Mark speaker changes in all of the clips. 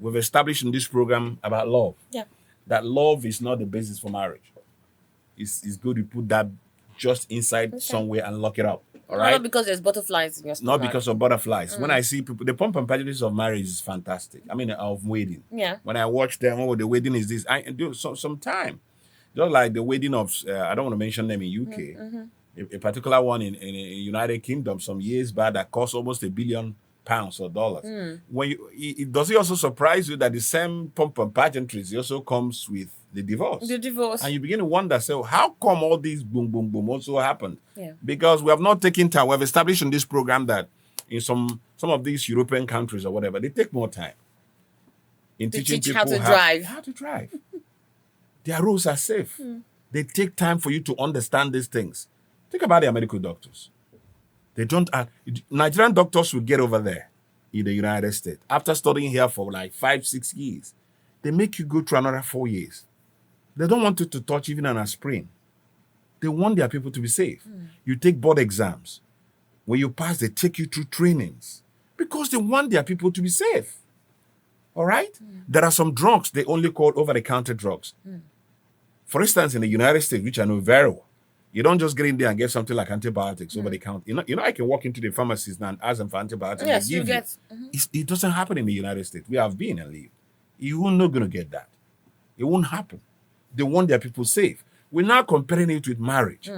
Speaker 1: we've established in this program about love.
Speaker 2: Yeah.
Speaker 1: That love is not the basis for marriage. It's good to put that just inside somewhere and lock it up. All right?
Speaker 2: Not because there's butterflies in your stomach.
Speaker 1: Not because of butterflies. When I see people, the pomp and prejudice of marriage is fantastic. I mean, of wedding.
Speaker 2: Yeah.
Speaker 1: When I watch them, oh, the wedding is this. I do some time. Just like the wedding of, I don't want to mention them in UK. A particular one in United Kingdom some years back that cost almost £1 billion or dollars. When does it also surprise you that the same pomp and pageantries also comes with the divorce?
Speaker 2: The divorce.
Speaker 1: And you begin to wonder, so how come all these boom, boom, boom also happened?
Speaker 2: Yeah.
Speaker 1: Because we have not taken time. We have established in this program that in some of these European countries or whatever, they take more time in teaching
Speaker 2: teach
Speaker 1: people
Speaker 2: how to drive.
Speaker 1: Their rules are safe. They take time for you to understand these things. Think about the medical doctors. They don't. Nigerian doctors will get over there in the United States after studying here for like 5-6 years. They make you go through another 4 years. They don't want you to touch even an aspirin. They want their people to be safe. You take board exams. When you pass, they take you through trainings because they want their people to be safe. All right? There are some drugs they only call over-the-counter drugs. For instance, in the United States, which I know very well, you don't just get in there and get something like antibiotics over the counter. You know, I can walk into the pharmacies now and ask them for antibiotics.
Speaker 2: Yes,
Speaker 1: they give
Speaker 2: you get.
Speaker 1: It doesn't happen in the United States. We have been and lived. You're not going to get that. It won't happen. They want their people safe. We're now comparing it with marriage.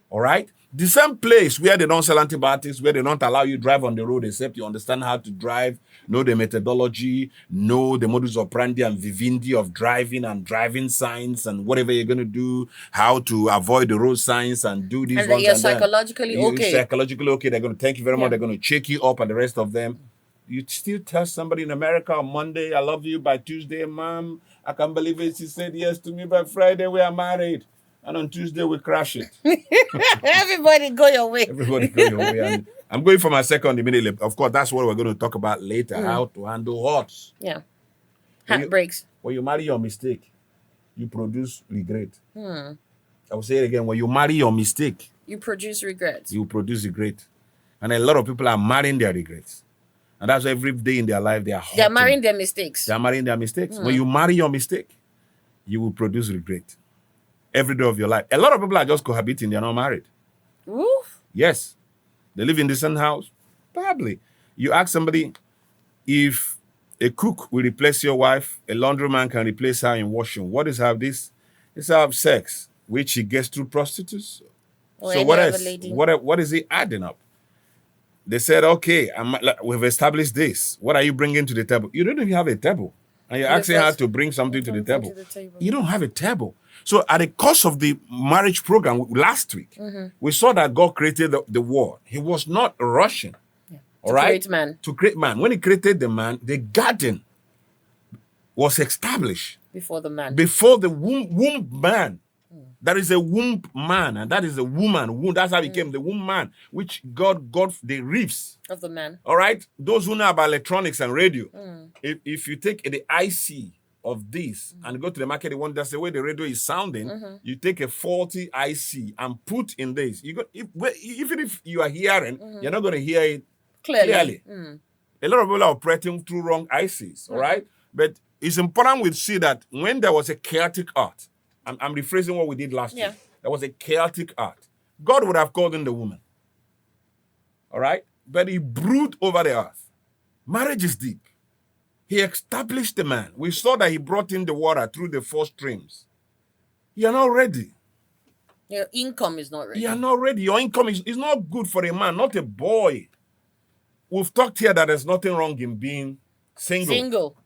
Speaker 1: All right? The same place where they don't sell antibiotics, where they don't allow you to drive on the road except you understand how to drive, know the methodology, know the modus operandi and vivendi of driving and driving signs and whatever you're going to do, how to avoid the road signs and do these
Speaker 2: And
Speaker 1: ones.
Speaker 2: you're
Speaker 1: and then
Speaker 2: psychologically okay.
Speaker 1: Psychologically okay. They're going to thank you very much.
Speaker 2: Yeah.
Speaker 1: They're going to check you up and the rest of them. You still tell somebody in America on Monday, I love you, by Tuesday, Mom, I can't believe it. She said yes to me. By Friday, we are married. And on Tuesday, we crash it.
Speaker 2: Everybody go your way.
Speaker 1: Everybody go your way. And I'm going for my second immediately. Of course, that's what we're going to talk about later, how to handle hearts.
Speaker 2: Yeah. Heartbreaks.
Speaker 1: When you marry your mistake, you produce regret. I will say it again. When you marry your mistake,
Speaker 2: You produce regrets.
Speaker 1: you produce regret. And a lot of people are marrying their regrets. And that's every day in their life they are hurting.
Speaker 2: They're marrying their mistakes.
Speaker 1: They are marrying their mistakes. When you marry your mistake, you will produce regret every day of your life. A lot of people are just cohabiting. They're not married.
Speaker 2: Oof.
Speaker 1: Yes. They live in the same house. Probably. You ask somebody if a cook will replace your wife, a laundryman can replace her in washing. What is have this? It's have sex, which he gets through prostitutes.
Speaker 2: Or
Speaker 1: So
Speaker 2: any
Speaker 1: what
Speaker 2: other
Speaker 1: else?
Speaker 2: lady.
Speaker 1: What is he adding up? They said, okay, we've established this. What are you bringing to the table? You don't even have a table. And you're asking her to bring something to the table. You don't have a table. So at the course of the marriage program last week, we saw that God created the world. He was not rushing. All right?
Speaker 2: create man.
Speaker 1: To create man. When he created the man, the garden was established.
Speaker 2: Before the man.
Speaker 1: Before the womb man. There is a womb man, and that is a woman. Womb, that's how he came, the womb man, which God got the ribs.
Speaker 2: Of the man.
Speaker 1: All right? Those who know about electronics and radio, if you take the IC of this and go to the market, that's the way the radio is sounding, you take a faulty IC and put in this. Even if you are hearing, you're not going to hear it clearly. A lot of people are operating through wrong ICs, all right? But it's important we see that when there was a chaotic art, I'm rephrasing what we did last week. There was a chaotic art. God would have called in the woman. All right? But he brooded over the earth. Marriage is deep. He established the man. We saw that he brought in the water through the 4 streams. You're not ready.
Speaker 2: Your income is not ready.
Speaker 1: You're not ready. Your income is not good for a man, not a boy. We've talked here that there's nothing wrong in being single.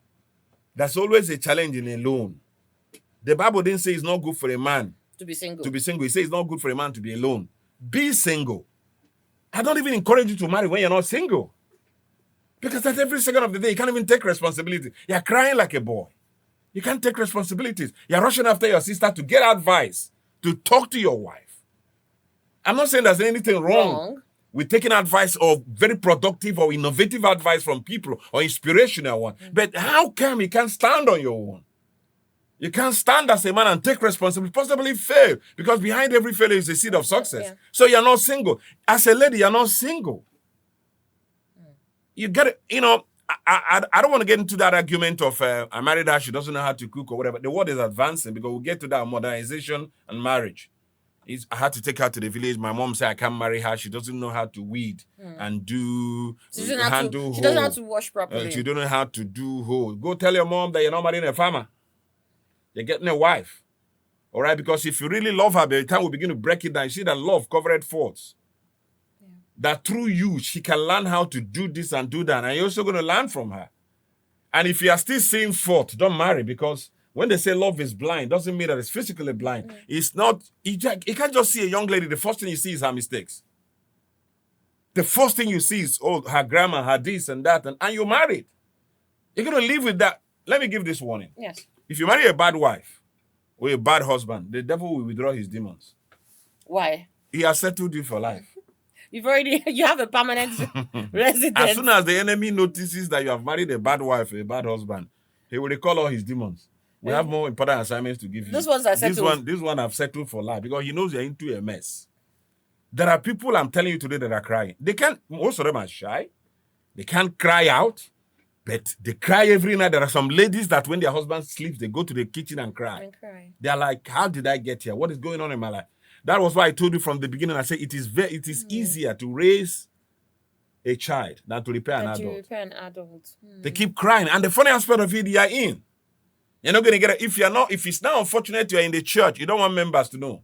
Speaker 1: There's always a challenge in alone. The Bible didn't say it's not good for a man
Speaker 2: to be single.
Speaker 1: It says it's not good for a man to be alone. Be single. I don't even encourage you to marry when you're not single. Because at every second of the day, you can't even take responsibility. You're crying like a boy. You can't take responsibilities. You're rushing after your sister to get advice, to talk to your wife. I'm not saying there's anything wrong with taking advice or very productive or innovative advice from people or inspirational one. But how come you can't stand on your own? You can't stand as a man and take responsibility, possibly fail, because behind every failure is a seed of success. So you're not single. As a lady, you're not single. You get it. I don't want to get into that argument of I married her, she doesn't know how to cook or whatever. The world is advancing because we'll get to that modernization and marriage. I had to take her to the village. My mom said I can't marry her. She doesn't know how to weed and do
Speaker 2: She doesn't know how to wash properly.
Speaker 1: She don't know how to do whole. Go tell your mom that you're not marrying a farmer. You're getting a wife. All right? Because if you really love her, by the time we begin to break it down, you see that love covered faults. Yeah. That through you, she can learn how to do this and do that. And you're also going to learn from her. And if you are still seeing fault, don't marry, because when they say love is blind, doesn't mean that it's physically blind. It's not, you can't just see a young lady, the first thing you see is her mistakes. The first thing you see is, her grammar, her this and that, and you're married. You're going to live with that. Let me give this warning.
Speaker 2: Yes.
Speaker 1: If you marry a bad wife or a bad husband, the devil will withdraw his demons.
Speaker 2: Why?
Speaker 1: He has settled you for life.
Speaker 2: You have a permanent residence.
Speaker 1: As soon as the enemy notices that you have married a bad wife or a bad husband, he will recall all his demons. We have more important assignments to give you.
Speaker 2: Those ones are settled.
Speaker 1: This one I've settled for life because he knows you're into a mess. There are people, I'm telling you today, that are crying. Most of them are shy. They can't cry out, but they cry every night. There are some ladies that when their husband sleeps, they go to the kitchen and cry. They're like, how did I get here? What is going on in my life? That was why I told you from the beginning. I said it is easier to raise a child than to repair an adult. They keep crying. And the funny aspect of it, you are in. You're not going to get it. If it's now unfortunate you're in the church, you don't want members to know.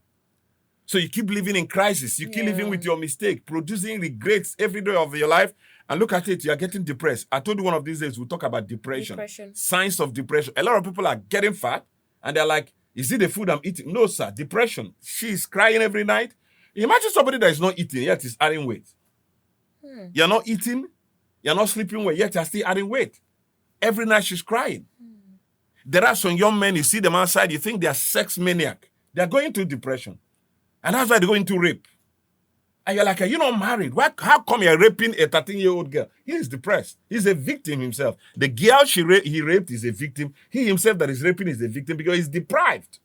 Speaker 1: So you keep living in crisis. You keep living with your mistake, producing regrets every day of your life. And look at it, you're getting depressed. I told you one of these days we'll talk about depression. Signs of depression. A lot of people are getting fat and they're like, is it the food I'm eating? No, sir. Depression. She's crying every night. Imagine somebody that is not eating, yet is adding weight. You're not eating, you're not sleeping well, yet you're still adding weight. Every night she's crying. There are some young men, you see them outside, you think they are sex maniac. They're going through depression. And that's why they're going to rape. And you're like, you're not married. How come you're raping a 13-year-old girl? He is depressed. He's a victim himself. The girl he raped is a victim. He himself that is raping is a victim because he's deprived.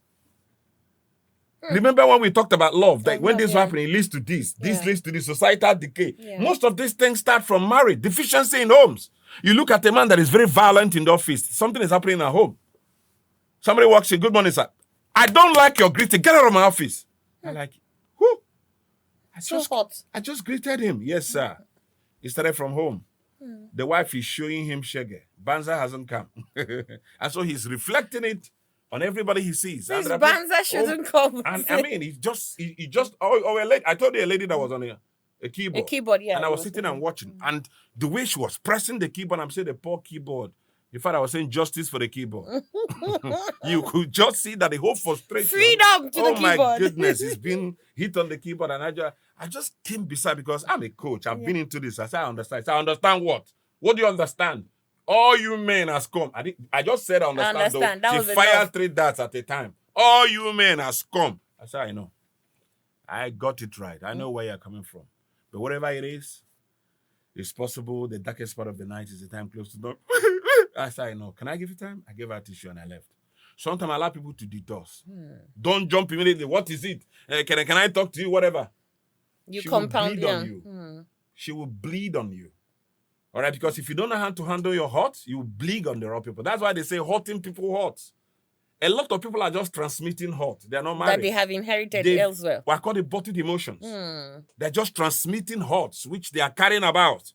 Speaker 1: Remember when we talked about love, that when this happens, it leads to this. This leads to the societal decay. Most of these things start from marriage, deficiency in homes. You look at a man that is very violent in the office. Something is happening at home. Somebody walks in, good morning, sir. I don't like your greeting. Get out of my office. I'm like, who? I just greeted him. Yes, sir. He started from home. The wife is showing him shege. Banza hasn't come. And so he's reflecting it on everybody he sees.
Speaker 2: This Banza shouldn't come.
Speaker 1: And I mean, he just, a lady, I told you a lady that was on a keyboard.
Speaker 2: A keyboard, yeah.
Speaker 1: And I was sitting and watching. And the way she was pressing the keyboard, I'm saying the poor keyboard. In fact, I was saying justice for the keyboard. You could just see that the whole frustration.
Speaker 2: Freedom to the keyboard.
Speaker 1: Oh my goodness, it's been hit on the keyboard. And I just came beside because I'm a coach. I've been into this. I said, I understand. I understand what? What do you understand? All you men has come. I just said I understand. Though. She fired 3 darts at a time. All you men has come. I said, I know. I got it right. I know where you're coming from. But whatever it is, it's possible the darkest part of the night is the time close to dawn. I said, I know. Can I give you time? I gave her a tissue and I left. Sometimes I allow people to detox. Don't jump immediately. What is it? Can I talk to you? Whatever.
Speaker 2: You compound
Speaker 1: on you. She will bleed on you. All right? Because if you don't know how to handle your hurt, you will bleed on the wrong people. That's why they say hurting people hurt. A lot of people are just transmitting hurt. They're not married.
Speaker 2: That they have inherited elsewhere.
Speaker 1: I call it bottled emotions. They're just transmitting hurts, which they are carrying about.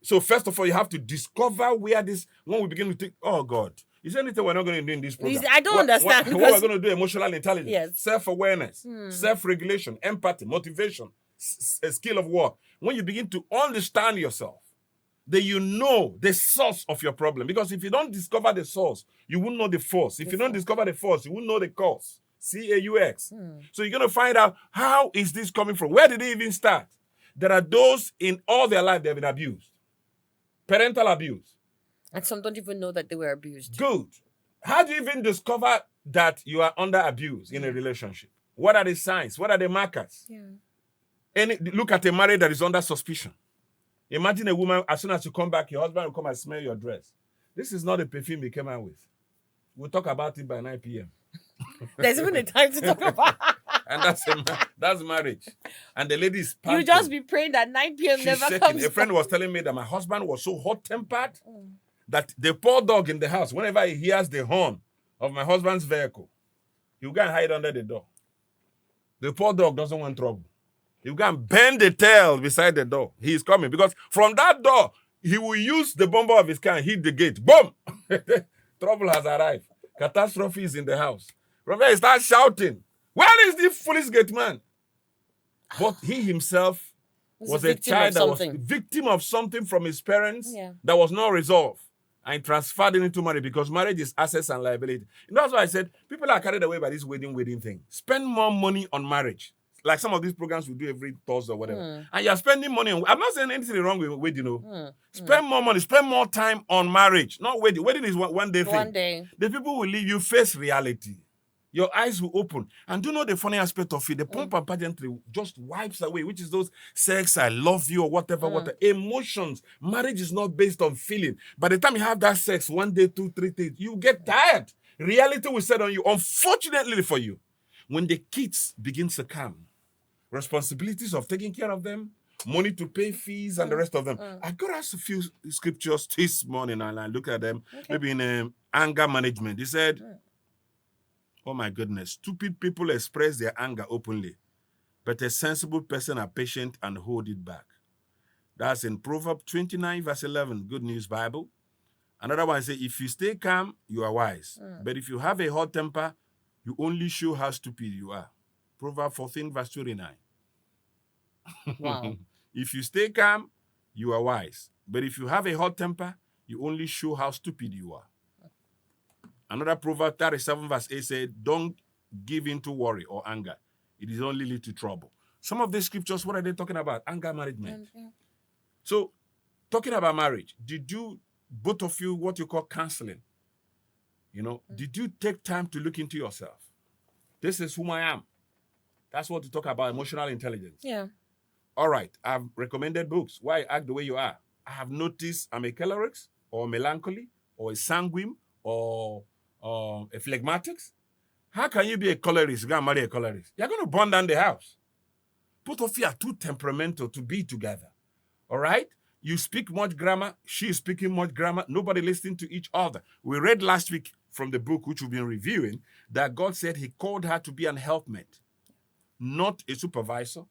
Speaker 1: So first of all, you have to discover where when we begin to think, oh God, is there anything we're not going to do in this program?
Speaker 2: I don't understand.
Speaker 1: What we're going to do, emotional intelligence,
Speaker 2: yes.
Speaker 1: Self-awareness, self-regulation, empathy, motivation, a skill of work. When you begin to understand yourself, then you know the source of your problem. Because if you don't discover the source, you won't know the force. If you don't discover the force, you won't know the cause. C-A-U-X. So you're going to find out, how is this coming from? Where did it even start? There are those in all their life they've been abused. Parental abuse.
Speaker 2: And some don't even know that they were abused.
Speaker 1: Good. How do you even discover that you are under abuse in a relationship? What are the signs? What are the markers? Look at a marriage that is under suspicion. Imagine a woman, as soon as you come back, your husband will come and smell your dress. This is not the perfume he came out with. We'll talk about it by 9 p.m.
Speaker 2: There's even a time to talk about
Speaker 1: And that's marriage. And the lady is panting.
Speaker 2: You just be praying that 9 p.m.
Speaker 1: She's
Speaker 2: never
Speaker 1: shaking.
Speaker 2: comes.
Speaker 1: A friend was telling me that my husband was so hot-tempered that the poor dog in the house, whenever he hears the horn of my husband's vehicle, he'll go and hide under the door. The poor dog doesn't want trouble. He'll go and bend the tail beside the door. He's coming because from that door, he will use the bumper of his car and hit the gate. Boom! Trouble has arrived. Catastrophe is in the house. From there, he starts shouting, "Where is the foolish gate man?" But he himself was a child that was victim of something from his parents that was not resolved. And transferred it into marriage because marriage is assets and liability. And that's why I said people are carried away by this wedding thing. Spend more money on marriage. Like some of these programs we do every Thursday or whatever. And you're spending money on, I'm not saying anything wrong with wedding, Spend more money, spend more time on marriage. Not wedding. Wedding is one day thing.
Speaker 2: One day.
Speaker 1: The people will leave you face reality. Your eyes will open. And do you know the funny aspect of it? The pomp and pageantry just wipes away, which is those sex, I love you, or whatever. Emotions. Marriage is not based on feeling. By the time you have that sex, 1 day, 2, 3 days, you get tired. Reality will set on you. Unfortunately for you, when the kids begin to come, responsibilities of taking care of them, money to pay fees, and the rest of them. I got us a few scriptures this morning, and I look at them, maybe in anger management. He said, oh my goodness, stupid people express their anger openly, but a sensible person are patient and hold it back. That's in Proverbs 29, verse 11, Good News Bible. Another one says, if you stay calm, you are wise. But if you have a hot temper, you only show how stupid you are. Proverbs 14, verse 29.
Speaker 2: Wow.
Speaker 1: If you stay calm, you are wise. But if you have a hot temper, you only show how stupid you are. Another Proverb 37, verse 8 said, don't give in to worry or anger. It is only lead to trouble. Some of these scriptures, what are they talking about? Anger management. So, talking about marriage, did you, both of you, what you call counseling, did you take time to look into yourself? This is whom I am. That's what to talk about, emotional intelligence.
Speaker 2: Yeah.
Speaker 1: All right, I've recommended books. Why act the way you are? I have noticed I'm a choleric, or melancholy, or a sanguine, or a phlegmatics. How can you be a choleric? Go and marry a choleric. You're going to burn down the house. Both of you are too temperamental to be together. All right? You speak much grammar. She is speaking much grammar. Nobody listening to each other. We read last week from the book, which we've been reviewing, that God said he called her to be an helpmate, not a supervisor,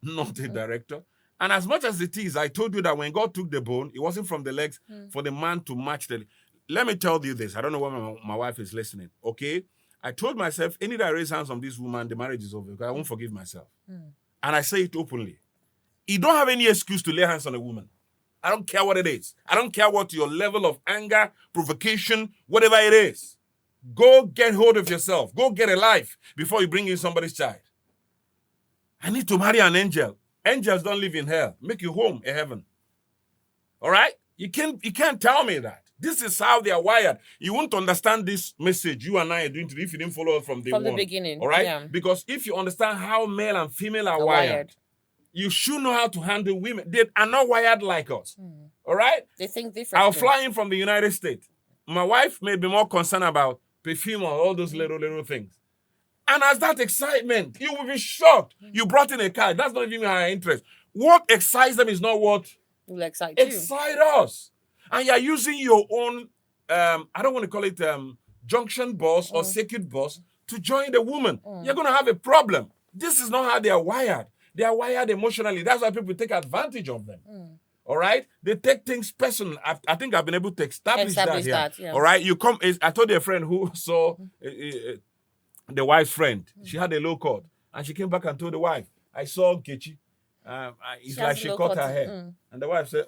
Speaker 1: not a director. And as much as it is, I told you that when God took the bone, it wasn't from the legs for the man to match the... Let me tell you this. I don't know why my wife is listening, okay? I told myself, any that I raise hands on this woman, the marriage is over because I won't forgive myself. And I say it openly. You don't have any excuse to lay hands on a woman. I don't care what it is. I don't care what your level of anger, provocation, whatever it is. Go get hold of yourself. Go get a life before you bring in somebody's child. I need to marry an angel. Angels don't live in hell. Make your home a heaven. All right? You can't tell me that. This is how they are wired. You won't understand this message you and I are doing today if you didn't follow us from day one.
Speaker 2: From the beginning.
Speaker 1: All right?
Speaker 2: Yeah.
Speaker 1: Because if you understand how male and female are wired, you should know how to handle women. They are not wired like us. All right?
Speaker 2: They think differently.
Speaker 1: I'll fly in from the United States. My wife may be more concerned about perfume or all those little things. And as that excitement, you will be shocked. You brought in a car. That's not even her interest. What excites them is not what
Speaker 2: will excite
Speaker 1: us. And you're using your own, I don't want to call it junction bus or circuit bus to join the woman. You're going to have a problem. This is not how they are wired. They are wired emotionally. That's why people take advantage of them. All right? They take things personal. I think I've been able to establish that here.
Speaker 2: Yeah.
Speaker 1: All right? You come. I told a friend who saw the wife's friend. She had a low cut. And she came back and told the wife, I saw Nkechi. It's like she cut her hair. And the wife said,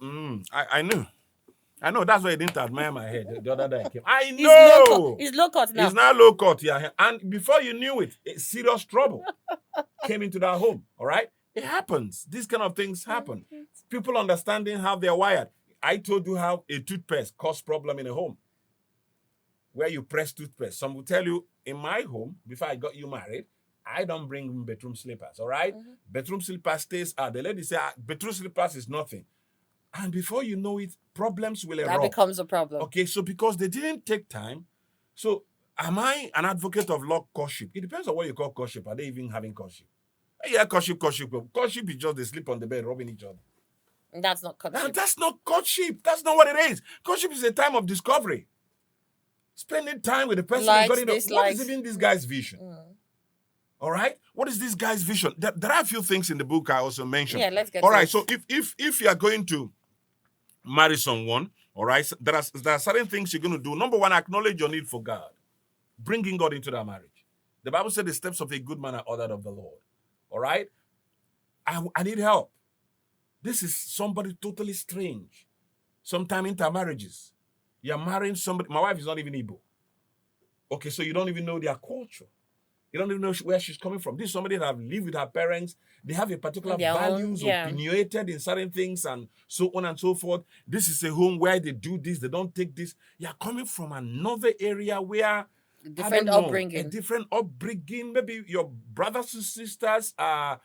Speaker 1: I knew. I know that's why he didn't admire my head the other day I came. I know.
Speaker 2: It's low cut now.
Speaker 1: It's not low cut, yeah. And before you knew it, serious trouble came into that home. All right? It happens. These kind of things happen. People understanding how they're wired. I told you how a toothpaste causes problem in a home. Where you press toothpaste. Some will tell you, in my home, before I got you married, I don't bring bedroom slippers, all right? Bedroom slippers stays out. The lady said, bedroom slippers is nothing. And before you know it, problems will erupt.
Speaker 2: That becomes a problem.
Speaker 1: Okay, so because they didn't take time, so Am I an advocate of love courtship? It depends on what you call courtship. Are they even having courtship? Yeah, courtship. Courtship is just they sleep on the bed, rubbing each other.
Speaker 2: That's not
Speaker 1: Now,
Speaker 2: courtship.
Speaker 1: that's not courtship. That's not what it is. Courtship is a time of discovery. Spending time with the person.
Speaker 2: Likes,
Speaker 1: What
Speaker 2: dislikes.
Speaker 1: is even this guy's vision? All right. What is this guy's vision? There are a few things in the book I also mentioned.
Speaker 2: Yeah, let's get
Speaker 1: All
Speaker 2: to
Speaker 1: right.
Speaker 2: it.
Speaker 1: So if you are going to marry someone, all right, so there are certain things you're going to do. Number one, acknowledge your need for God. Bringing God into that marriage. The Bible said the steps of a good man are ordered of the Lord. All right. I need help. This is somebody totally strange. Sometime intermarriages. You're marrying somebody. My wife is not even Igbo. Okay, so you don't even know their culture. You don't even know where she's coming from. This is somebody that have lived with her parents. They have a particular
Speaker 2: Their own,
Speaker 1: values,
Speaker 2: yeah.
Speaker 1: opinionated in certain things, and so on and so forth. This is a home where they do this, they don't take this. You're coming from another area where
Speaker 2: Different
Speaker 1: I don't know,
Speaker 2: upbringing.
Speaker 1: a different upbringing. Maybe your brothers and sisters are.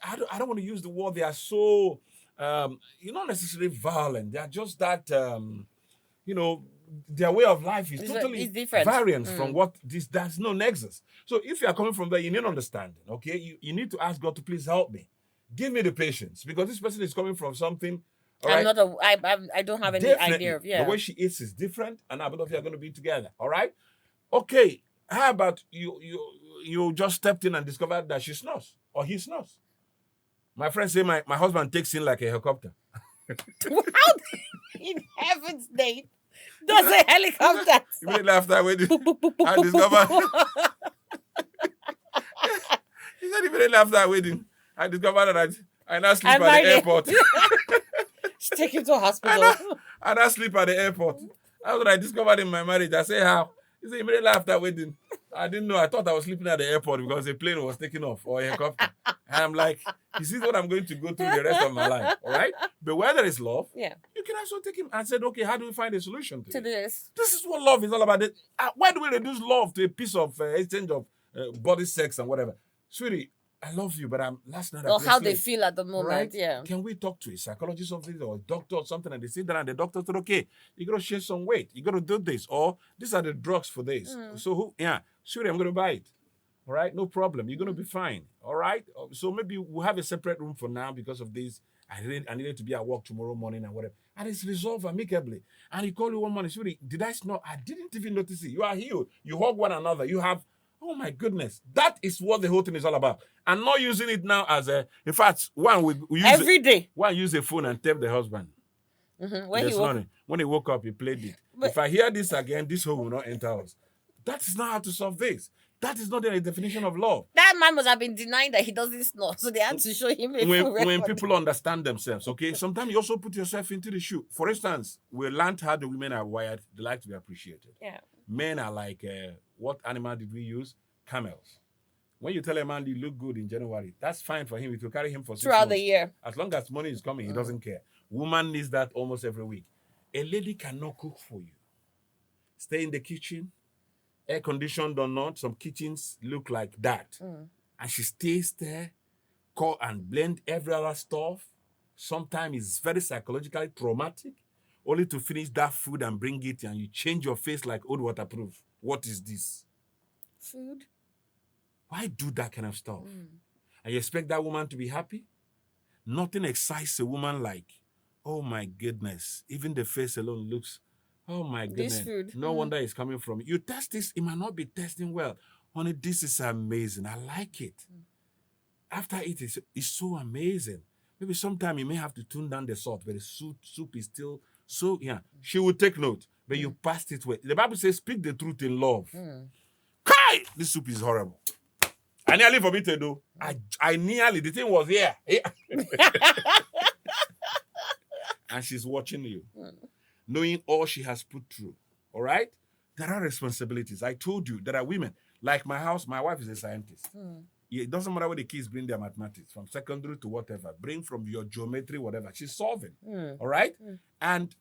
Speaker 1: I don't want to use the word. They are so, you're not necessarily violent. They are just that. Their way of life is totally
Speaker 2: it's different.
Speaker 1: variant from what this. There's no nexus. So if you are coming from there, you need understanding. Okay, you need to ask God to please help me, give me the patience, because this person is coming from something. All right?
Speaker 2: I don't have any
Speaker 1: Definitely.
Speaker 2: idea of
Speaker 1: The way she eats is different, and now both of you are going to be together. All right. Okay. How about you just stepped in and discovered that she snores or he snores? My friend say my husband takes in like a helicopter.
Speaker 2: How in heaven's name does a helicopter?
Speaker 1: Immediately after I discovered. He said immediately after our wedding, I discovered that I now sleep at the airport.
Speaker 2: Take him to a hospital.
Speaker 1: I now sleep at the airport. That's what I discovered in my marriage. I say how? He said immediately after wedding. I didn't know. I thought I was sleeping at the airport because a plane was taking off or a helicopter. And I'm like, this is what I'm going to go through the rest of my life. All right? But where there is love,
Speaker 2: yeah,
Speaker 1: you can also take him and said, okay, how do we find a solution to
Speaker 2: this?
Speaker 1: This is what love is all about. Why do we reduce love to a piece of exchange of body sex and whatever? Sweetie, I love you, but last night.
Speaker 2: Or how they feel at the moment, right? Yeah.
Speaker 1: Can we talk to a psychologist of this or a doctor or something? And they sit down and the doctor said, okay, you got to share some weight. You got to do this. Or these are the drugs for this. So sweetie, I'm going to buy it. All right, no problem. You're going to be fine. All right. So maybe we'll have a separate room for now because of this. I needed to be at work tomorrow morning and whatever. And it's resolved amicably. And he called you one morning, sweetie, did I snore? I didn't even notice it. You are healed. You hug one another. You have, oh my goodness. That is what the whole thing is all about. And not using it now as in fact, one we use
Speaker 2: every day.
Speaker 1: One use a phone and tap the husband. When he woke up, he played it. But if I hear this again, this home will not enter us. That is not how to solve this. That is not the definition of love.
Speaker 2: That man must have been denying that he doesn't snore, so they had to show him
Speaker 1: when people understand themselves. Okay, sometimes you also put yourself into the shoe. For instance, we learned how the women are wired. They like to be appreciated.
Speaker 2: Yeah.
Speaker 1: Men are like, what animal did we use? Camels. When you tell a man you look good in January, that's fine for him. It will carry him for 6 months.
Speaker 2: Throughout the year.
Speaker 1: As long as money is coming, he doesn't care. Woman needs that almost every week. A lady cannot cook for you. Stay in the kitchen. Air conditioned or not, some kitchens look like that. And she stays there, cut and blend every other stuff. Sometimes it's very psychologically traumatic, only to finish that food and bring it and you change your face like old waterproof. What is this?
Speaker 2: Food.
Speaker 1: Why do that kind of stuff? And you expect that woman to be happy? Nothing excites a woman like, oh my goodness, even the face alone looks, oh my goodness.
Speaker 2: This food.
Speaker 1: No wonder it's coming from you. You test this, it might not be testing well. Honey, this is amazing. I like it. After it, it's so amazing. Maybe sometime you may have to tune down the salt, but the soup is still so, She will take note, but you passed it well. The Bible says, speak the truth in love. Kai! This soup is horrible. I nearly vomited though. I nearly, the thing was here. And she's watching you. Knowing all she has put through. All right? There are responsibilities. I told you there are women. Like my house, my wife is a scientist. It doesn't matter where the kids bring their mathematics, from secondary to whatever. Bring from your geometry, whatever. She's solving. All right? And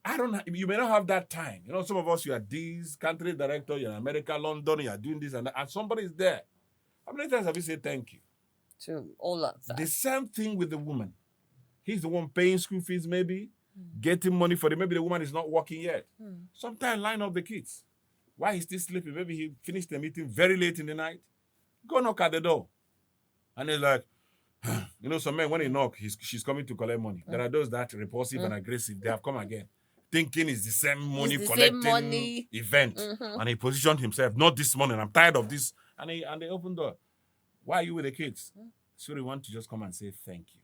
Speaker 1: you may not have that time. You know, some of us, you are this country director, you're in America, London, you are doing this and that, and somebody is there. How many times have you said thank you?
Speaker 2: To all of that.
Speaker 1: The same thing with the woman. He's the one paying school fees, maybe, getting money for them. Maybe the woman is not working yet. Sometimes line up the kids. Why he's still sleeping? Maybe he finished the meeting very late in the night. Go knock at the door. And he's like, you know, some men, when they knock, she's coming to collect money. There are those that repulsive and aggressive. They have come again. Thinking it's the same money collecting event. And he positioned himself, not this morning, I'm tired of this. And they opened the door. Why are you with the kids? So they want to just come and say thank you.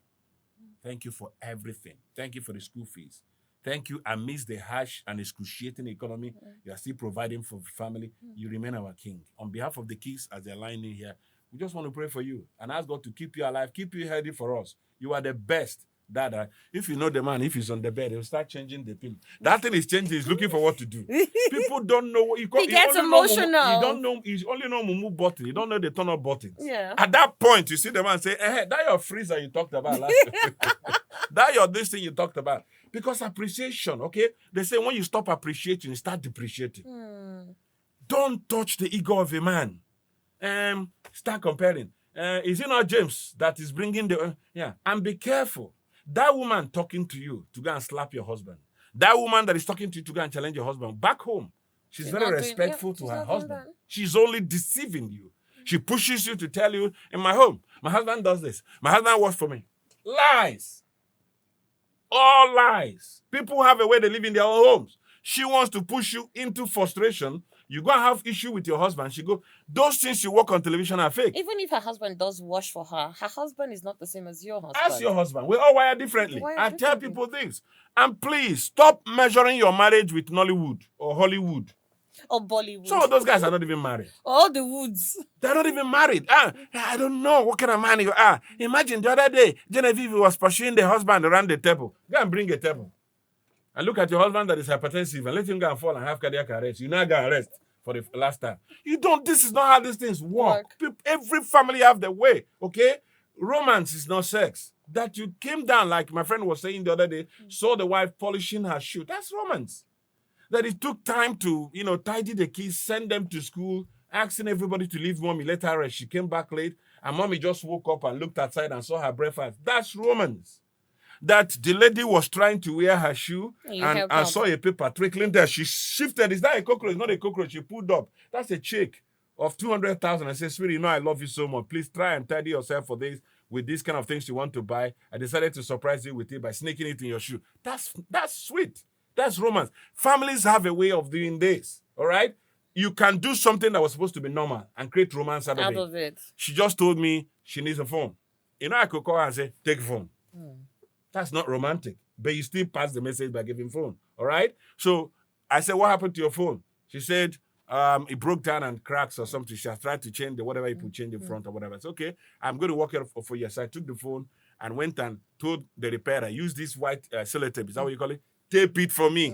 Speaker 1: Thank you for everything. Thank you for the school fees. Thank you. Amidst the harsh and excruciating economy, you are still providing for family. You remain our king. On behalf of the kids, as they're lying in here, we just want to pray for you and ask God to keep you alive, keep you healthy for us. You are the best. Dad, if you know the man, if he's on the bed, he'll start changing the pillow. That thing is changing. He's looking for what to do. People don't know what
Speaker 2: he gets emotional.
Speaker 1: You don't know. You only know Mumu button. You don't know the turn-up buttons.
Speaker 2: Yeah.
Speaker 1: At that point, you see the man say, that your freezer you talked about last week. That your this thing you talked about. Because appreciation, okay? They say when you stop appreciating, you start depreciating. Don't touch the ego of a man. Start comparing. Is it not James that is bringing the... And be careful. That woman talking to you to go and slap your husband. That woman that is talking to you to go and challenge your husband. Back home, she's very respectful to her husband. She's only deceiving you. She pushes you to tell you, in my home, my husband does this. My husband works for me. Lies. All lies. People have a way they live in their own homes. She wants to push you into frustration. You go and have issue with your husband. She go, those things you work on television are fake.
Speaker 2: Even if her husband does wash for her husband is not the same as your husband.
Speaker 1: Ask your husband. We're all wired differently. I tell people this. And please, stop measuring your marriage with Nollywood or Hollywood.
Speaker 2: Or Bollywood.
Speaker 1: Some of those guys are not even married.
Speaker 2: All the woods.
Speaker 1: They're not even married. I don't know what kind of man you are. Imagine the other day, Genevieve was pursuing the husband around the table. Go and bring a table. And look at your husband that is hypertensive and let him go and fall and have cardiac arrest. You now go and arrest for the last time. You don't, this is not how these things work. Every family have their way, okay? Romance is not sex. That you came down, like my friend was saying the other day, saw the wife polishing her shoe. That's romance. That it took time to, tidy the kids, send them to school, asking everybody to leave mommy, let her rest. She came back late, and mommy just woke up and looked outside and saw her breakfast. That's romance. That the lady was trying to wear her shoe and saw a paper trickling there. She shifted. Is that a cockroach? Not a cockroach. She pulled up. That's a check of 200,000. I said, sweetie, I love you so much. Please try and tidy yourself for this with these kind of things you want to buy. I decided to surprise you with it by sneaking it in your shoe. That's sweet. That's romance. Families have a way of doing this. All right? You can do something that was supposed to be normal and create romance out of it. She just told me she needs a phone. I could call her and say, take phone. That's not romantic. But you still pass the message by giving phone. All right? So I said, what happened to your phone? She said, it broke down and cracks or something. She has tried to change whatever you put change in front or whatever. I said, okay, I'm going to work it for you. So I took the phone and went and told the repairer, use this white sellotape. Is that what you call it? Tape it for me.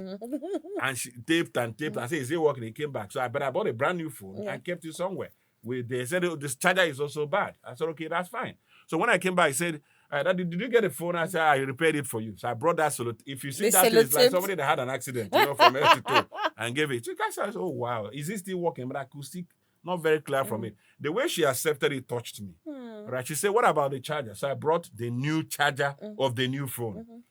Speaker 1: And she taped and taped. I said, is it working? He came back. So I bought a brand new phone and kept it somewhere. They said, this charger is also bad. I said, okay, that's fine. So when I came back, I said, Daddy, did you get a phone? I said, I repaired it for you. So I brought that sellotape. If you see that, it's like somebody that had an accident, from head to toe and gave it. So I said, oh, wow. Is it still working? But I could see not very clear from it. The way she accepted it touched me. Right? She said, what about the charger? So I brought the new charger of the new phone.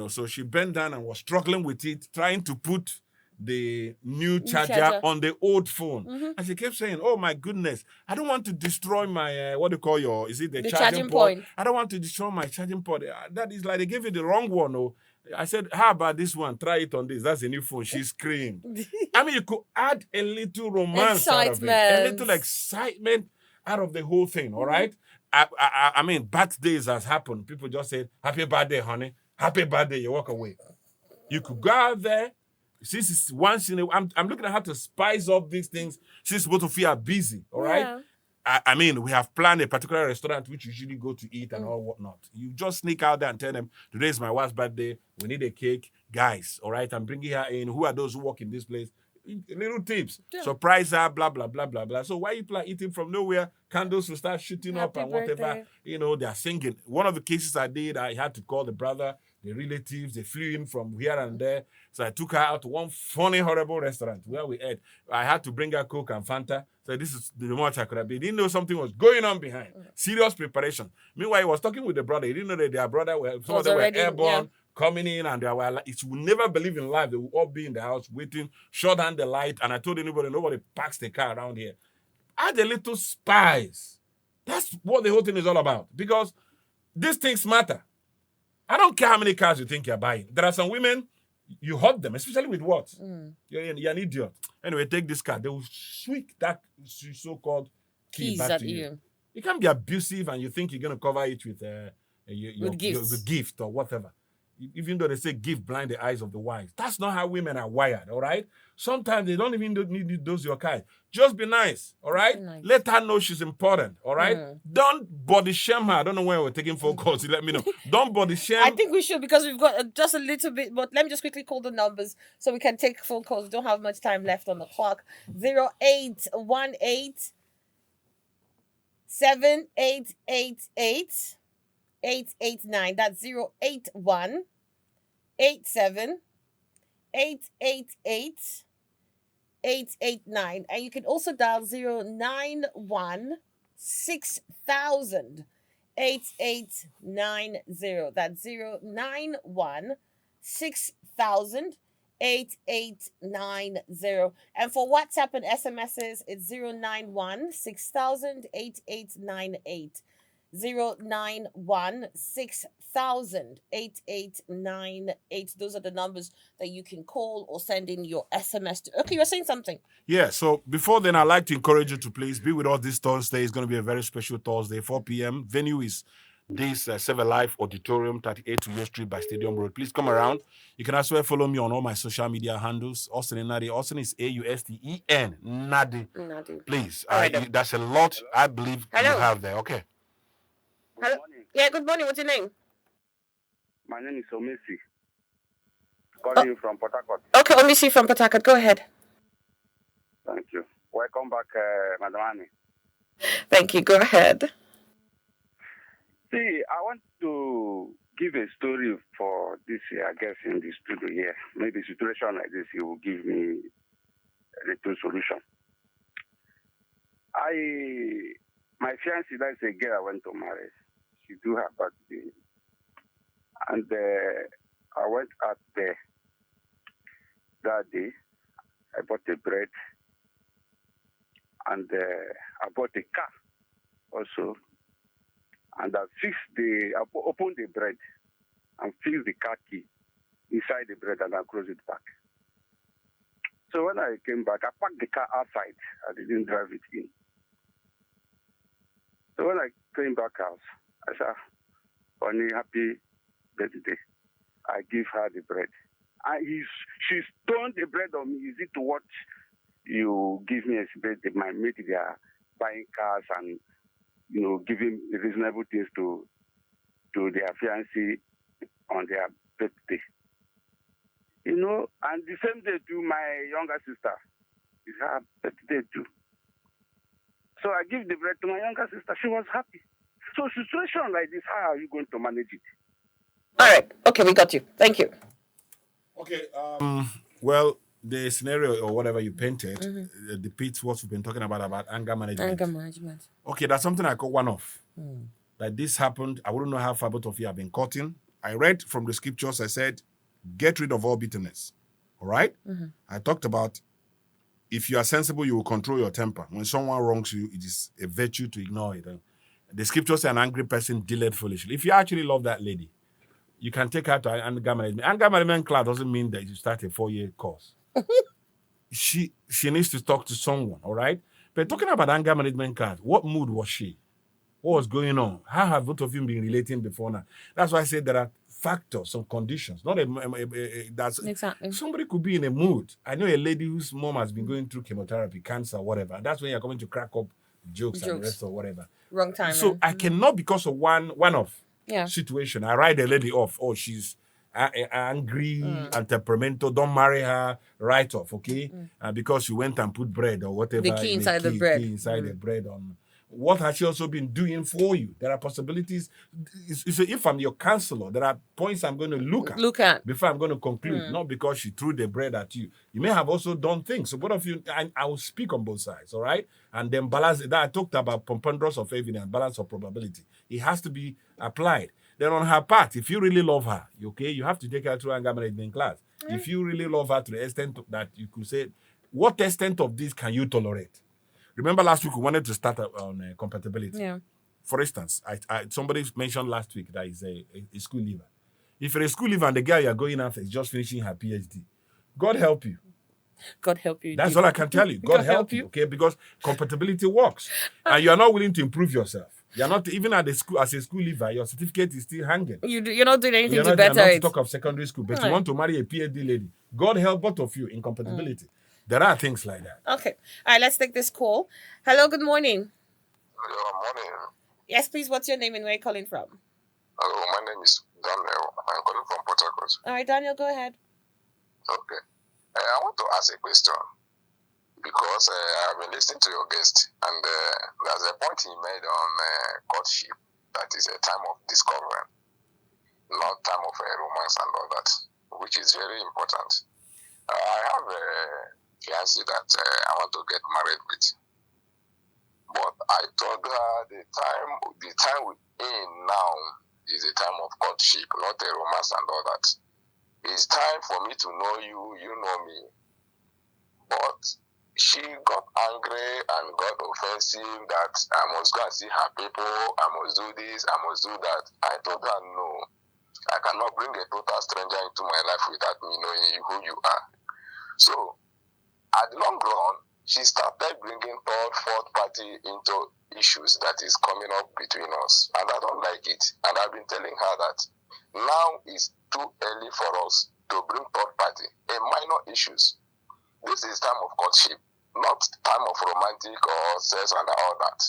Speaker 1: So she bent down and was struggling with it, trying to put the new charger on the old phone. And she kept saying, oh my goodness, I don't want to destroy my, what do you call is it the charging port? I don't want to destroy my charging port. That is like they gave you the wrong one. Oh. I said, how about this one? Try it on this. That's a new phone. She screamed. I mean, you could add a little romance out of it, a little excitement out of the whole thing, all right? I mean, birthdays has happened. People just said, happy birthday, honey. Happy birthday, you walk away. You could go out there. Since it's once in a while, I'm looking at how to spice up these things since both of you are busy, all right? I mean, we have planned a particular restaurant which you usually go to eat and all whatnot. You just sneak out there and tell them, today is my wife's birthday. We need a cake. Guys, all right? I'm bringing her in. Who are those who work in this place? Little tips. Surprise her, blah, blah, blah, blah, blah. So why you eating from nowhere? Candles will start shooting up and whatever. They're singing. One of the cases I did, I had to call the brother, the relatives. They flew in from here and there. So I took her out to one funny, horrible restaurant where we ate. I had to bring her Coke and Fanta. So this is the much I could have been. He didn't know something was going on behind. Serious preparation. Meanwhile, he was talking with the brother. He didn't know that their brother some of them were airborne coming in, and they were like, it will never believe in life. They will all be in the house waiting, shut down the light. And I told anybody, nobody parks the car around here. Add a little spice. That's what the whole thing is all about. Because these things matter. I don't care how many cars you think you're buying. There are some women, you hurt them, especially with what? You're an idiot. Anyway, take this car. They will swing that so-called key
Speaker 2: Keys
Speaker 1: back
Speaker 2: at
Speaker 1: to you.
Speaker 2: you.
Speaker 1: You can't be abusive and you think you're going to cover it with
Speaker 2: gifts.
Speaker 1: your gift or whatever. Even though they say give blind the eyes of the wise. That's not how women are wired, all right? Sometimes they don't even need those your kind. Just be nice, all right?
Speaker 2: Nice.
Speaker 1: Let her know she's important, all right? Don't body shame her. I don't know when we're taking phone calls. Let me know. Don't body shame.
Speaker 2: I think we should, because we've got just a little bit, but let me just quickly call the numbers so we can take phone calls. We don't have much time left on the clock. 0818 7888 889. That's 081 87 888 889. And you can also dial 091 6000 8890. That's 091 6000 8890. And for WhatsApp and SMSs, it's 091 6000 8898. 091 6000 8898. Those are the numbers that you can call or send in your SMS to. Okay, you're saying something.
Speaker 1: Yeah, so before then, I'd like to encourage you to please be with us this Thursday. It's going to be a very special Thursday, 4 p.m. Venue is this Seven Life Auditorium, 38 Rio Street by Stadium Road. Please come around. You can as well follow me on all my social media handles. Austin and Nadi. Austin is AUSTEN. Nadi. Please. That's a lot I believe you have there. Okay.
Speaker 2: Hello. Yeah, good morning. What's your name?
Speaker 3: My name is Omisi. Calling you from Port Harcourt.
Speaker 2: Okay, Omisi from Port Harcourt. Go ahead.
Speaker 3: Thank you. Welcome back, Madam Annie.
Speaker 2: Thank you. Go ahead.
Speaker 3: See, I want to give a story for this year, I guess, in the studio here. Maybe a situation like this, you will give me a little solution. My fiancée, that's a girl I went to marry. She do her birthday. And I went out there that day. I bought the bread. And I bought a car also. And I opened the bread and fixed the car key inside the bread and I closed it back. So when I came back, I parked the car outside. I didn't drive it in. So when I came back house, I said, "Honey, happy birthday." I give her the bread. And she stoned the bread on me. Is it what you give me as birthday? My mate, they are buying cars and giving reasonable things to their fiancé on their birthday. And the same day too, my younger sister is her birthday too. So I give the bread to my younger sister. She was happy. So situation like this, how are you going to manage it?
Speaker 2: All right. Okay, we got you. Thank you.
Speaker 1: Okay. Well, the scenario or whatever you painted depicts what we've been talking about anger management. Okay, that's something I call one-off. That this happened. I wouldn't know how far both of you have been cutting. I read from the scriptures. I said, get rid of all bitterness. All right? I talked about if you are sensible, you will control your temper. When someone wrongs you, it is a virtue to ignore it. The scriptures say an angry person dealeth foolishly. If you actually love that lady, you can take her to anger management. Anger management class doesn't mean that you start a 4-year course. She needs to talk to someone, all right? But talking about anger management class, what mood was she? What was going on? How have both of you been relating before now? That's why I said there are factors, some conditions. Not that's
Speaker 2: exactly.
Speaker 1: Somebody could be in a mood. I know a lady whose mom has been going through chemotherapy, cancer, whatever. And that's when you're coming to crack up jokes and the rest or whatever.
Speaker 2: Wrong time.
Speaker 1: So I cannot, because of one-off situation, I write a lady off. Oh, she's angry and temperamental. Don't marry her. Write off, okay? Because you went and put bread or whatever.
Speaker 2: The key inside the bread.
Speaker 1: Key inside the bread on. What has she also been doing for you? There are possibilities. If I'm your counselor, there are points I'm going to look at before I'm going to conclude. Not because she threw the bread at you. You may have also done things. So both of you, I will speak on both sides, all right? And then balance. That I talked about preponderance of evidence, balance of probability. It has to be applied. Then on her part, if you really love her, okay, you have to take her through anger management class. If you really love her to the extent that you could say, what extent of this can you tolerate? Remember last week we wanted to start on compatibility.
Speaker 2: Yeah.
Speaker 1: For instance, somebody mentioned last week that is a school leaver. If you're a school leaver and the guy you're going after is just finishing her PhD, God help you.
Speaker 2: God help you.
Speaker 1: That's all I can tell you. God help you, okay? Because compatibility works. And you're not willing to improve yourself. You're not, even at the school, as a school leaver, your certificate is still hanging.
Speaker 2: You're not doing anything
Speaker 1: You're
Speaker 2: to
Speaker 1: not,
Speaker 2: better
Speaker 1: not to
Speaker 2: it.
Speaker 1: talk of secondary school, but you want to marry a PhD lady. God help both of you in compatibility. There are things like that.
Speaker 2: Okay. All right, let's take this call. Hello, good morning.
Speaker 4: Hello, morning.
Speaker 2: Yes, please, what's your name and where are you calling from?
Speaker 4: Hello, my name is Daniel. I'm calling from Port Harcourt.
Speaker 2: All right, Daniel, go ahead.
Speaker 4: Okay. I want to ask a question because I've been listening to your guest, and there's a point he made on courtship that is a time of discovery, not time of romance and all that, which is very important. I have a fiancée that I want to get married with, but I told her the time we're in now is a time of courtship, not a romance and all that. It's time for me to know you, you know me. But she got angry and got offensive that I must go and see her people, I must do this, I must do that. I told her no. I cannot bring a total stranger into my life without me knowing who you are. So, at the long run, she started bringing third, fourth party into issues that is coming up between us. And I don't like it. And I've been telling her that now is too early for us to bring third party in minor issues. This is time of courtship, not time of romantic or sex and all that.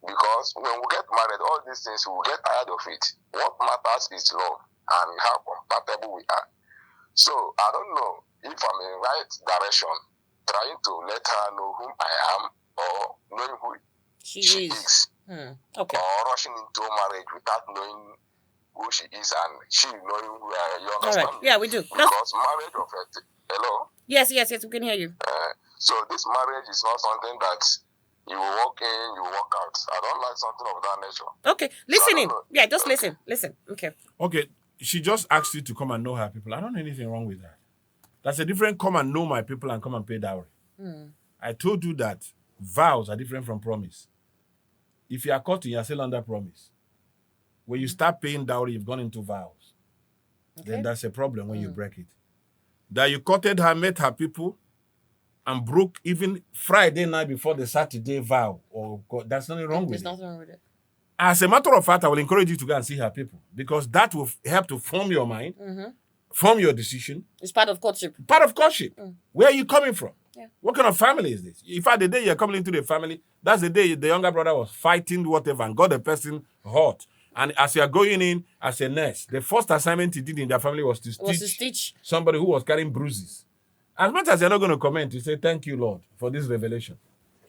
Speaker 4: Because when we get married, all these things, we will get tired of it. What matters is love and how compatible we are. So, I don't know if I'm in the right direction, trying to let her know who I am or knowing who she is.
Speaker 2: Okay.
Speaker 4: Or rushing into marriage without knowing who she is and she knowing who I am. You
Speaker 2: All
Speaker 4: understand?
Speaker 2: right. Yeah, we do.
Speaker 4: Because marriage of it. Hello?
Speaker 2: Yes, we can hear you.
Speaker 4: So this marriage is not something that you walk in, you walk out. I don't like something of that nature.
Speaker 2: Okay, listening. Yeah, just listen. Okay.
Speaker 1: Okay, she just asked you to come and know her people. I don't know anything wrong with that. That's a different come and know my people and come and pay dowry. I told you that vows are different from promise. If you are caught, you are still under promise. When you start paying dowry, you've gone into vows.
Speaker 2: Okay.
Speaker 1: Then that's a problem when you break it. That you courted her, met her people, and broke even Friday night before the Saturday vow. That's nothing wrong with
Speaker 2: There's
Speaker 1: it.
Speaker 2: nothing wrong with it.
Speaker 1: As a matter of fact, I will encourage you to go and see her people because that will help to form your mind, form your decision.
Speaker 2: It's part of courtship.
Speaker 1: Part of courtship. Where are you coming from?
Speaker 2: Yeah.
Speaker 1: What kind of family is this? In fact, the day you're coming into the family, that's the day the younger brother was fighting whatever and got the person hurt. And as you're going in as a nurse, the first assignment he did in their family was to stitch somebody who was carrying bruises. As much as you're not going to comment, you say, thank you, Lord, for this revelation.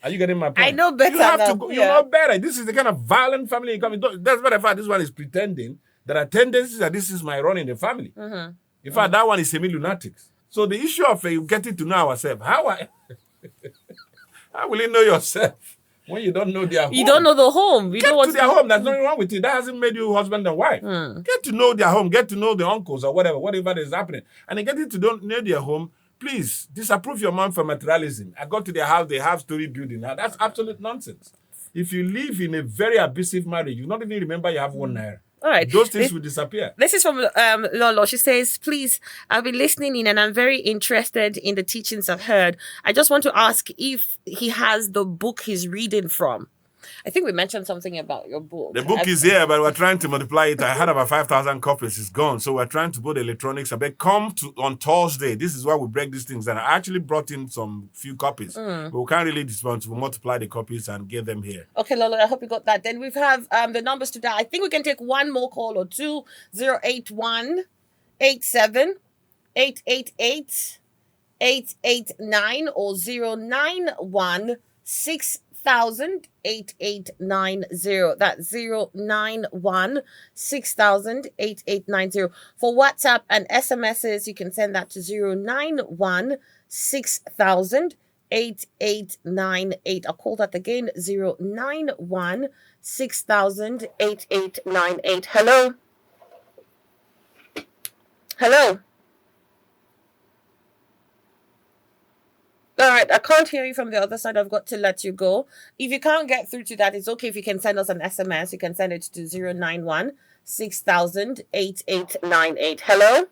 Speaker 1: Are you getting my point?
Speaker 2: I know better.
Speaker 1: You have
Speaker 2: now.
Speaker 1: to go. You know better. This is the kind of violent family you come into. That's what I fact this one is pretending. There are tendencies that this is my run in the family. In fact, that one is semi-lunatics. So the issue of getting to know ourselves, how will you know yourself when you don't know their home?
Speaker 2: You don't know the home. You
Speaker 1: Get
Speaker 2: know
Speaker 1: to their home. There's nothing wrong with it. That hasn't made you husband and wife. Get to know their home. Get to know the uncles or whatever is happening. And in getting to know their home, please disapprove your mom for materialism. I got to their house, they have story building. Now, that's absolute nonsense. If you live in a very abusive marriage, you not even remember you have 1 naira.
Speaker 2: All right.
Speaker 1: Those things will disappear.
Speaker 2: This is from Lolo. She says, please, I've been listening in and I'm very interested in the teachings I've heard. I just want to ask if he has the book he's reading from. I think we mentioned something about your book.
Speaker 1: The book is here, but we're trying to multiply it. I had about 5,000 copies. It's gone. So we're trying to put electronics. But come on Thursday. This is why we break these things down. I actually brought in some few copies. But we can't really dispense. We'll multiply the copies and get them here.
Speaker 2: Okay, Lolo, I hope you got that. Then we have the numbers to dial. I think we can take one more call or two. 081 87 888 889 or 091 6000 8890. That's 091 6000 8890. For WhatsApp and SMSs, you can send that to 091 6000 8898. I'll call that again, 091 6000 8898. Hello. Hello. All right, I can't hear you from the other side. I've got to let you go. If you can't get through to that, it's okay if you can send us an SMS. You can send it to 091 6000 8898. Hello?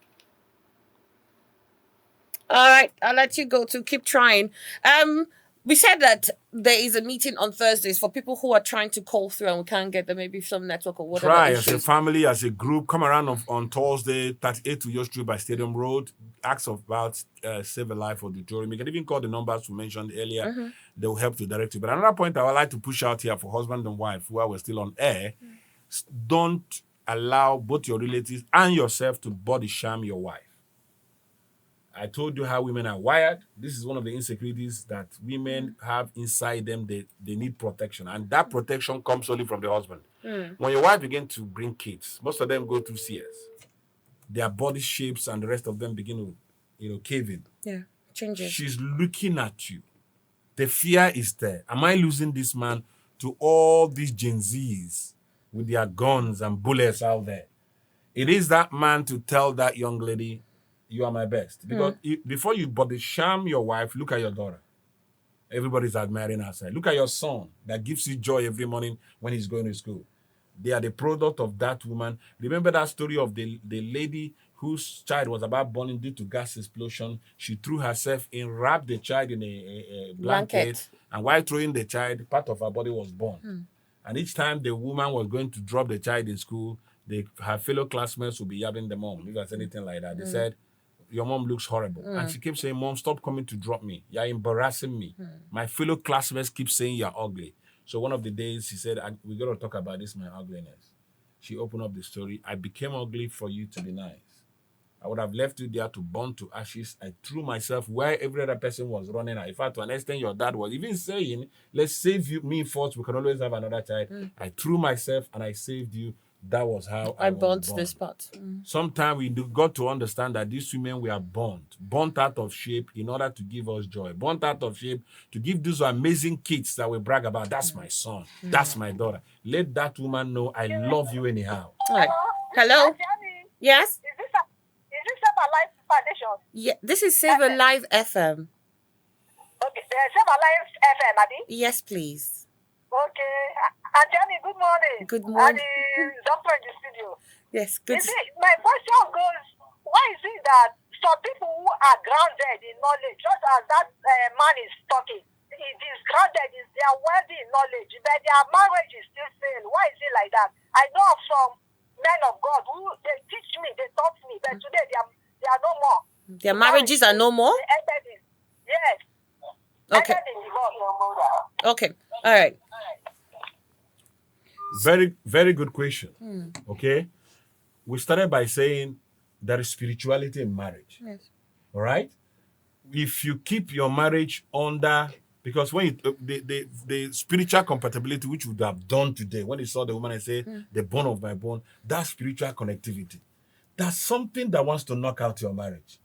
Speaker 2: All right, I'll let you go to keep trying. We said that there is a meeting on Thursdays for people who are trying to call through and we can't get them, maybe some network or whatever
Speaker 1: Try as a
Speaker 2: issues.
Speaker 1: family, as a group, come around on Thursday, 38 to your street by Stadium Road. Ask about Save a Life Auditorium. You can even call the numbers we mentioned earlier. They will help to direct you. But another point I would like to push out here for husband and wife while we're still on air, don't allow both your relatives and yourself to body shame your wife. I told you how women are wired. This is one of the insecurities that women have inside them. They need protection. And that protection comes only from the husband. When your wife begins to bring kids, most of them go through CS. Their body shapes and the rest of them begin to, cave in.
Speaker 2: Yeah, changes.
Speaker 1: She's looking at you. The fear is there. Am I losing this man to all these Gen Zs with their guns and bullets out there? It is that man to tell that young lady, you are my best. Because before you body shame your wife, look at your daughter. Everybody's admiring her side. Look at your son that gives you joy every morning when he's going to school. They are the product of that woman. Remember that story of the lady whose child was about burning due to gas explosion. She threw herself in, wrapped the child in a blanket, and while throwing the child, part of her body was burned. And each time the woman was going to drop the child in school, her fellow classmates would be yabbing the mom, if there's anything like that. They said, your mom looks horrible. And she kept saying, Mom, stop coming to drop me. You're embarrassing me. My fellow classmates keep saying you're ugly. So one of the days she said, we got to talk about this, my ugliness. She opened up the story. I became ugly for you to be nice. I would have left you there to burn to ashes. I threw myself where every other person was running. In fact, to an extent, your dad was even saying, let's save me first. We can always have another child. I threw myself and I saved you. That was how I
Speaker 2: burnt
Speaker 1: was
Speaker 2: this spot.
Speaker 1: Sometimes we got to understand that these women were burnt out of shape in order to give us joy, burnt out of shape to give those amazing kids that we brag about. That's my son. That's my daughter. Let that woman know I love you anyhow.
Speaker 2: All right. Hello? Yes?
Speaker 5: Is this Save a Life Foundation?
Speaker 2: Yeah, this is Save a Life FM.
Speaker 5: Okay, Save a Life FM, Adi?
Speaker 2: Yes, please.
Speaker 5: Okay. Anjani, good morning.
Speaker 2: Good morning.
Speaker 5: And the doctor in the studio.
Speaker 2: Yes, good.
Speaker 5: My question goes, why is it that some people who are grounded in knowledge, just as that man is talking, it is grounded, they are wealthy in knowledge, but their marriage is still failing. Why is it like that? I know of some men of God who they teach me, they taught me, but today they are no more.
Speaker 2: Their marriages are no more?
Speaker 5: They ended in, yes.
Speaker 2: Okay.
Speaker 5: Ended in divorce.
Speaker 2: Okay. All right.
Speaker 1: Very, very good question. Okay. We started by saying there is spirituality in marriage.
Speaker 2: Yes.
Speaker 1: All right. If you keep your marriage under, because when the spiritual compatibility, which would have done today, when you saw the woman and say, the bone of my bone, that's spiritual connectivity. That's something that wants to knock out your marriage.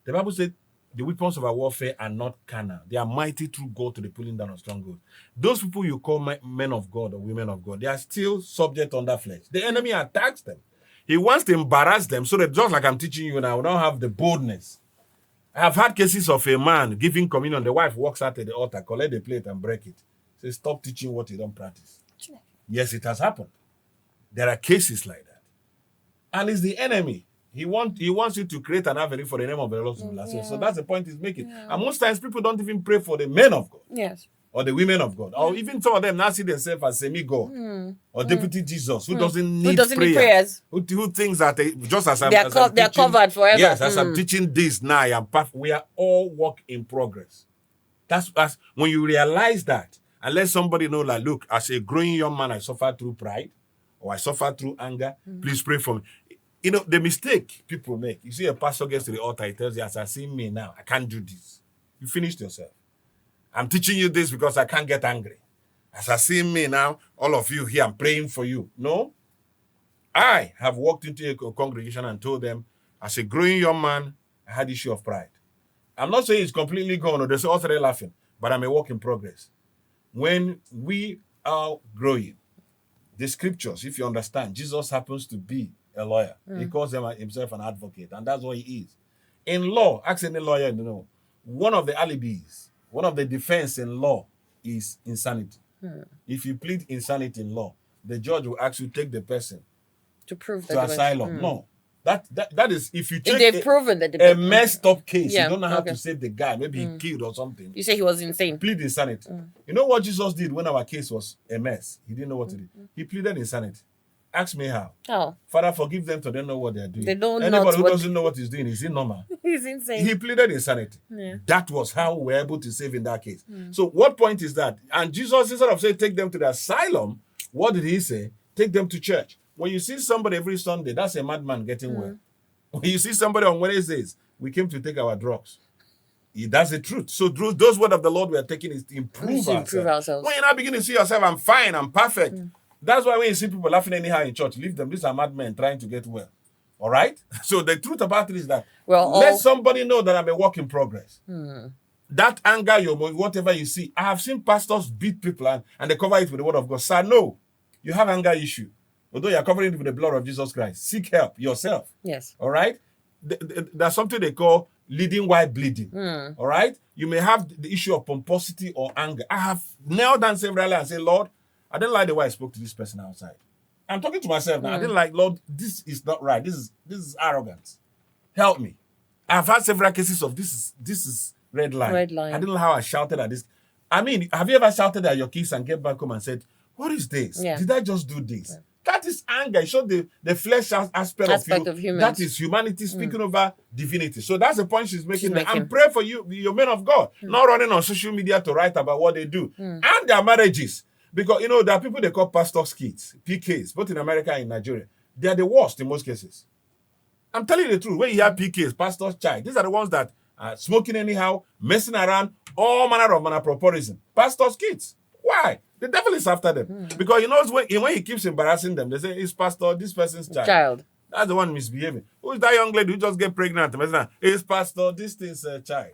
Speaker 1: The Bible said, the weapons of our warfare are not carnal. They are mighty through God to the pulling down of strongholds. Those people you call men of God or women of God, they are still subject under flesh. The enemy attacks them. He wants to embarrass them so that just like I'm teaching you now, we don't have the boldness. I have had cases of a man giving communion. The wife walks out at the altar, collect the plate and break it. Say, stop teaching what you don't practice. Yes, it has happened. There are cases like that. And it's the enemy. He wants you to create an avenue for the name of the Lord to be blasted. So that's the point he's making. And most times people don't even pray for the men of God.
Speaker 2: Yes.
Speaker 1: Or the women of God. Or even some of them now see themselves as semi-God. Or deputy Jesus, who doesn't need
Speaker 2: prayers.
Speaker 1: Who thinks that just as I'm
Speaker 2: they're covered forever.
Speaker 1: Yes, as I'm teaching this now, we are all work in progress. That's when you realize that, and let somebody know that, look, as a growing young man, I suffer through pride, or I suffer through anger. Please pray for me. You know, the mistake people make, you see a pastor gets to the altar, he tells you, as I see me now, I can't do this. You finished yourself. I'm teaching you this because I can't get angry. As I see me now, all of you here, I'm praying for you. No. I have walked into a congregation and told them, as a growing young man, I had issue of pride. I'm not saying it's completely gone, or they say, all three laughing, but I'm a work in progress. When we are growing, the scriptures, if you understand, Jesus happens to be a lawyer. He calls himself an advocate, and that's what he is. In law, ask any lawyer, you know, one of the alibis, one of the defense in law is insanity. If you plead insanity in law, the judge will actually take the person
Speaker 2: To prove
Speaker 1: to
Speaker 2: that
Speaker 1: asylum. No. That is if you
Speaker 2: if
Speaker 1: take
Speaker 2: they've proven that
Speaker 1: a messed up case,
Speaker 2: Yeah,
Speaker 1: you don't know how
Speaker 2: okay.
Speaker 1: to save the guy. Maybe he killed or something.
Speaker 2: You say he was insane.
Speaker 1: Plead insanity. You know what Jesus did when our case was a mess? He didn't know what to do. He pleaded insanity. Ask me how.
Speaker 2: Oh,
Speaker 1: Father, forgive them, so they don't know what they're doing.
Speaker 2: They don't
Speaker 1: Anybody
Speaker 2: know
Speaker 1: who
Speaker 2: what-
Speaker 1: doesn't know what he's doing, is it normal?
Speaker 2: he's insane.
Speaker 1: He pleaded insanity.
Speaker 2: Yeah.
Speaker 1: That was how we were able to save in that case. So what point is that? And Jesus, instead of saying take them to the asylum, what did he say? Take them to church. When you see somebody every Sunday, that's a madman getting well. When you see somebody on Wednesdays, we came to take our drugs. That's the truth. So those words of the Lord we are taking is to improve ourselves. When you now begin to see yourself, I'm fine, I'm perfect. That's why when you see people laughing anyhow in church, leave them. These are madmen trying to get well. All right? So the truth about it is that let somebody know that I'm a work in progress. That anger, whatever you see. I have seen pastors beat people and they cover it with the word of God. Sir, no, you have anger issue. Although you're covering it with the blood of Jesus Christ, seek help yourself.
Speaker 2: Yes.
Speaker 1: All right? There's something they call leading while bleeding. All right? You may have the issue of pomposity or anger. I have knelt down several and said, Lord, I didn't like the way I spoke to this person outside. I'm talking to myself now. I didn't like, Lord, this is not right. This is arrogance. Help me. I've had several cases of this is red line.
Speaker 2: Red line.
Speaker 1: I didn't know how I shouted at this. I mean, have you ever shouted at your kids and get back home and said, what is this?
Speaker 2: Yeah.
Speaker 1: Did I just do this? Yeah. That is anger. It shows the flesh aspect of
Speaker 2: humans.
Speaker 1: That is humanity speaking over divinity. So that's the point she's making. And pray for you, your men of God, not running on social media to write about what they do and their marriages. Because, there are people they call pastors' kids, PKs, both in America and in Nigeria. They are the worst in most cases. I'm telling you the truth. When you have PKs, pastor's child, these are the ones that are smoking anyhow, messing around, all manner of manipurism. Pastor's kids. Why? The devil is after them. Because he knows when he keeps embarrassing them, they say, it's pastor, this person's child. That's the one misbehaving. Who is that young lady who just get pregnant? It's pastor, this thing's child.